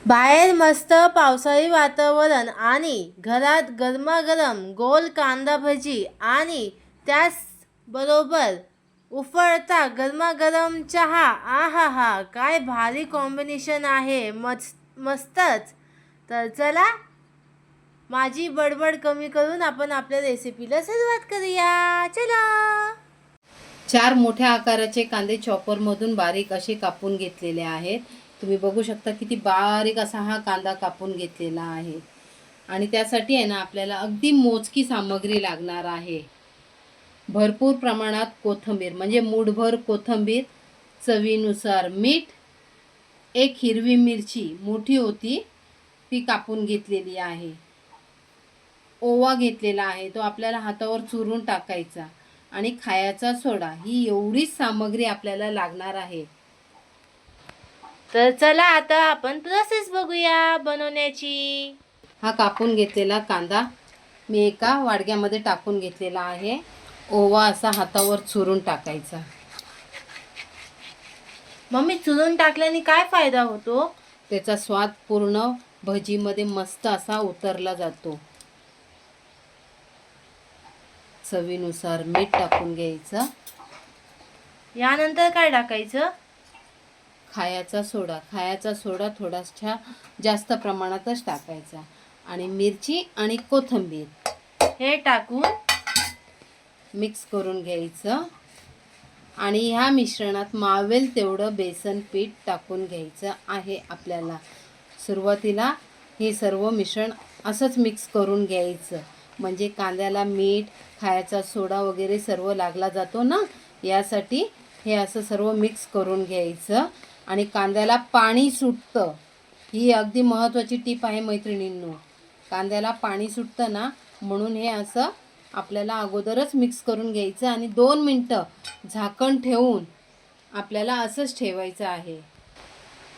बाहेर मस्त पावसाळी वातावरण आणि घरात गरमागरम गोल कांदा भजी आणि त्याचबरोबर उफळता गरमागरम चहा. आहा हा, काय भारी कॉम्बिनेशन आहे. मस्तच. तर चला, माझी बडबड कमी करून आपण आपल्या रेसिपीला सुरुवात करूया. चला. 4 मोठ्या आकाराचे कांदे चॉपरमधून बारीक असे कापून घेतलेले आहेत. तुम्ही बघू शकता किती बारीक असा हा कांदा कापून घेतलेला आहे. आणि त्यासाठी आहे ना आपल्याला अगदी मोजकी सामग्री लागणार आहे. भरपूर प्रमाणात कोथिंबीर म्हणजे मूठभर कोथिंबीर, चवीनुसार मीठ, एक हिरवी मिरची मोठी होती ती कापून घेतलेली आहे. ओवा घेतलेला आहे, तो आपल्याला हातावर चुरून टाकायचा. आणि खायचा सोडा, ही एवढीच सामग्री आपल्याला लागणार आहे. तर चला आता आपण प्रोसेस बघूया बनवण्याची. हा कापून घेतलेला कांदा मी एका वाडग्यामध्ये टाकून घेतलेला आहे. ओवा असा हातावर चुरून टाकायचा. मम्मी, चुरून टाकल्याने काय फायदा होतो? त्याचा स्वाद पूर्ण भजीमध्ये मस्त असा उतरला जातो. चवीनुसार मीठ टाकून घ्यायचं. यानंतर काय टाकायचं? खायचा सोडा थोडासा जास्त प्रमाणातच टाकायचा. आणि मिरची आणि कोथिंबीर हे टाकून मिक्स करून घ्यायचं. आणि ह्या मिश्रणात मावेल तेवढं बेसन पीठ टाकून घ्यायचं आहे आपल्याला. सुरुवातीला हे सर्व मिश्रण असंच मिक्स करून घ्यायचं, म्हणजे कांद्याला मीठ, खायचा सोडा वगैरे सर्व लागला जातो ना, यासाठी हे असं सर्व मिक्स करून घ्यायचं. आणि कांद्याला पाणी सुटतं, ही अगदी महत्त्वाची टीप आहे मैत्रिणींनो. कांद्याला पाणी सुटतं ना, म्हणून हे असं आपल्याला अगोदरच मिक्स करून घ्यायचं. आणि 2 मिनटं झाकण ठेवून आपल्याला असंच ठेवायचं आहे.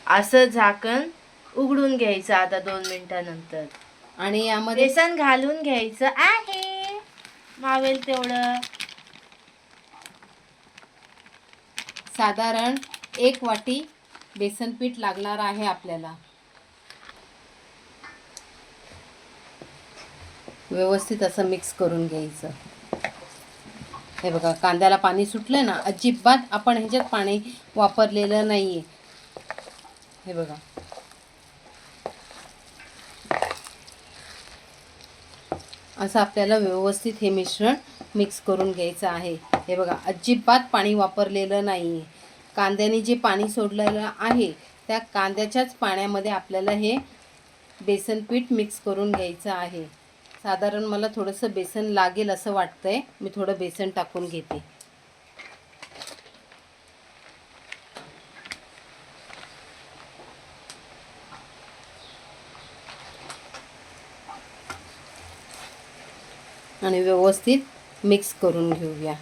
असं झाकण उघडून घ्यायचं आता 2 मिनिटानंतर. आणि यामध्ये बेसन घालून घ्यायचं आहे मावेल तेवढं. साधारण 1 वाटी बेसन पीठ लागणार आहे आपल्याला. व्यवस्थित असं मिक्स करून घ्यायचं. हे बघा, कांद्याला पाणी सुटलं ना, अजिबात आपण ह्याच्यात पाणी वापरलेलं नाहीये. हे बघा, असं आपल्याला व्यवस्थित हे मिश्रण मिक्स करून घ्यायचं आहे. हे बघा, अजिबात पाणी वापरलेलं नाही. कांद्याने जे पाणी सोडलेलं आहे त्या कांद्याच्याच पाण्यामध्ये आपल्याला हे बेसन पीठ मिक्स करून घ्यायचं आहे. साधारण मला थोडंसं बेसन लागेल असं वाटतंय, मी थोडं बेसन टाकून घेते. आणि व्यवस्थित मिक्स करून घेऊया.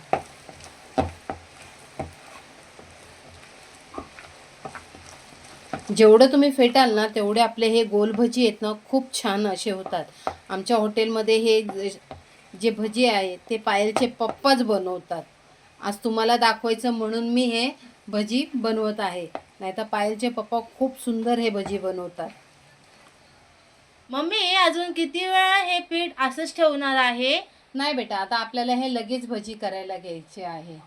जेवढं तुम्ही फेटाल ना, तेवढे आपले हे गोल भजी आहेत ना, खूप छान असे होतात. आमच्या हॉटेलमध्ये हे जे भजी आहे ते पायलचे पप्पाच बनवतात. आज तुम्हाला दाखवायचं म्हणून मी हे भजी बनवत आहे, नाहीतर पायलचे पप्पा खूप सुंदर हे भजी बनवतात. मम्मी, अजून किती वेळा हे पीठ असंच ठेवणार आहे? नाही बेटा, आता आपल्याला हे लगेच भजी करायला घ्यायचे आहे.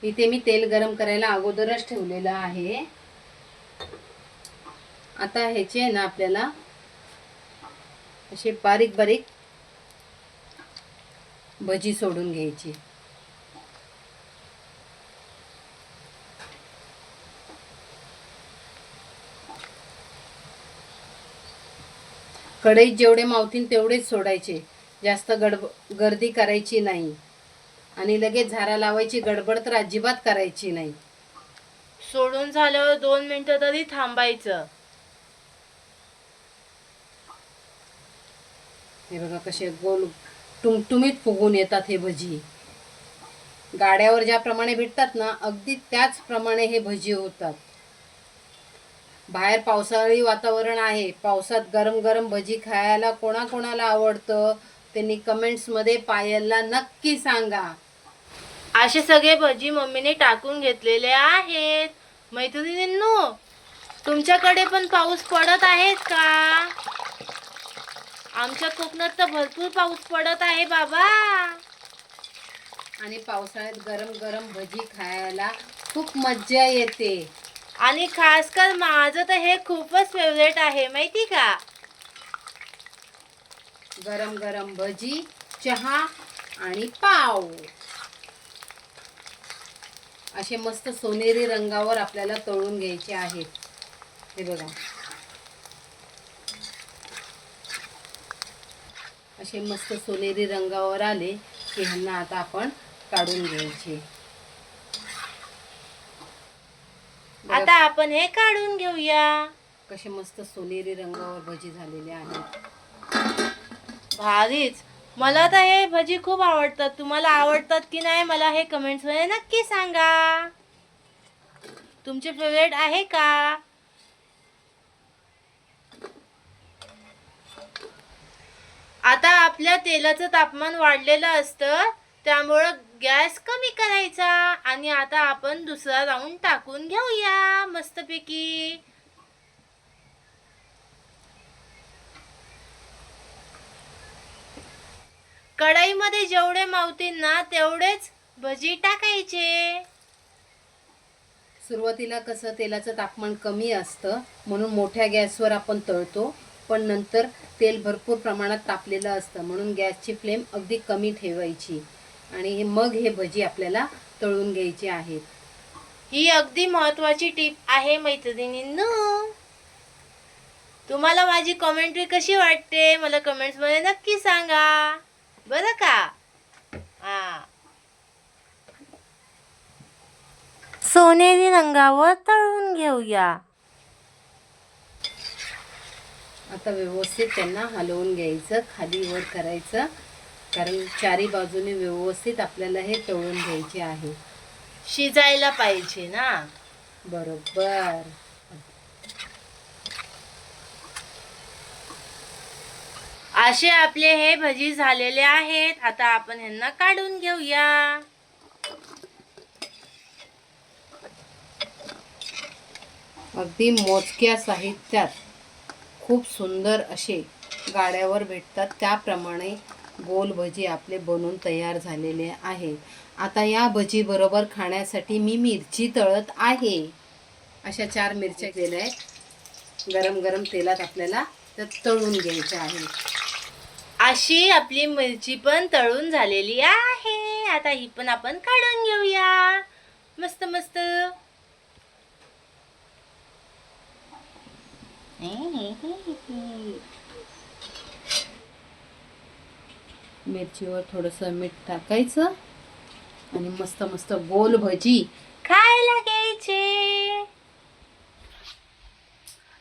इथे मी तेल गरम करायला अगोदरच ठेवलेलं आहे. आता ह्याचे आहे ना आपल्याला असे बारीक बारीक भजी सोडून घ्यायची. कढईत जेवढे मावतील तेवढेच सोडायचे, जास्त गर्दी करायची नाही. आणि लगेच झारा लावायची गडबड तर अजिबात करायची नाही. सोडून झाल्यावर 2 मिनिटं तरी थांबायचं. हे बघा कसे गोल टुमटुमीत फुगून येतात हे भजी. गाड्यावर ज्याप्रमाणे भेटतात ना, अगदी त्याचप्रमाणे हे भजी होतात. बाहेर पावसाळी वातावरण आहे, पावसात गरम गरम भजी खायला कोणाकोणाला आवडतं त्यांनी कमेंट्समध्ये पायलला नक्की सांगा. असे सगळे भजी मम्मीने टाकून घेतलेले आहेत मैत्रिणींनो. तुमच्याकडे पण पाऊस पडत आहेत का? आमच्या कोकणात तर भरपूर पाऊस पडत आहे बाबा. आणि पावसाळ्यात गरम गरम भजी खायला खूप मज्जा येते. आणि खासकर माझं तर हे खूपच फेवरेट आहे माहिती का. गरम गरम भजी, चहा आणि पाव असे मस्त सोनेरी रंगावर आपल्याला तळून घ्यायचे आहेत. हे बघा, असे मस्त सोनेरी रंगावर आले की ह्यांना आता आपण काढून घ्यायचे. आता आपण हे काढून घेऊया. कसे मस्त सोनेरी रंगावर भजी झालेले आहेत. भारीच. मला तर हे भजी खूप आवडतात. तुम्हाला आवडतात की नाही मला हे कमेंट्स मध्ये नक्की सांगा. तुमचे फेवरेट आहे का? आता आपल्या तेलाचं तापमान वाढलेलं असतं, त्यामुळं गॅस कमी करायचा. आणि आता आपण दुसरा राऊंड टाकून घेऊया मस्तपैकी. कढईमध्ये जेवढे मावतील ना तेवढेच भजी टाकायचे. सुरुवातीला कसं तेलाचं तापमान कमी असतं म्हणून मोठ्या गॅसवर आपण तळतो, पण नंतर तेल भरपूर प्रमाणात तापलेलं असतं म्हणून गॅसची फ्लेम अगदी कमी ठेवायची. आणि मग हे भजी आपल्याला तळून घ्यायचे आहेत. ही अगदी महत्त्वाची टीप आहे मैत्रिणींनो. तुम्हाला माझी कमेंट्री कशी वाटते मला कमेंट्समध्ये नक्की सांगा बरं का. सोनेरी रंगावर तळून घेऊया. आता व्यवस्थित त्यांना हलवून घ्यायचं, खाली वर करायचं, कारण चारी बाजूने व्यवस्थित आपल्याला हे तळून घ्यायचे आहे. शिजायला पाहिजे ना. बरोबर. असे आपले हे भजी झालेले आहेत. आता आपण ह्यांना काढून घेऊया. अगदी मोजक्या साहित्यात खूप सुंदर असे गाड्यावर भेटतात त्याप्रमाणे गोल भजी आपले बनून तयार झालेले आहेत. आता या भजी बरोबर खाण्यासाठी मी मिरची तळत आहे. अशा 4 मिरच्या केल्या आहेत. गरम गरम तेलात आपल्याला त्या तळून घ्यायच्या आहेत. अशी आपली मिरची पण तळून झालेली आहे. आता ही पण आपण काढून घेऊया मस्त मस्त. मिरचीवर थोडंसं मीठ टाकायचं आणि मस्त मस्त गोल भजी खायला घ्यायचे.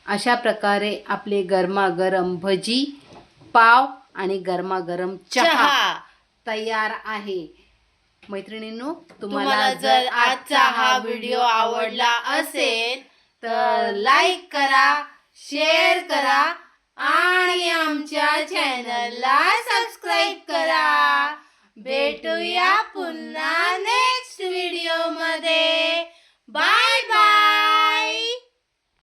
अशा प्रकारे आपले गरमागरम भजी, पाव आणि गरमागरम चहा तयार आहे. मैत्रिणींनो, तुम्हाला जर आजचा हा व्हिडिओ आवडला असेल तर लाईक करा, शेअर करा आणि आमच्या चॅनलला सबस्क्राईब करा. भेटूया पुन्हा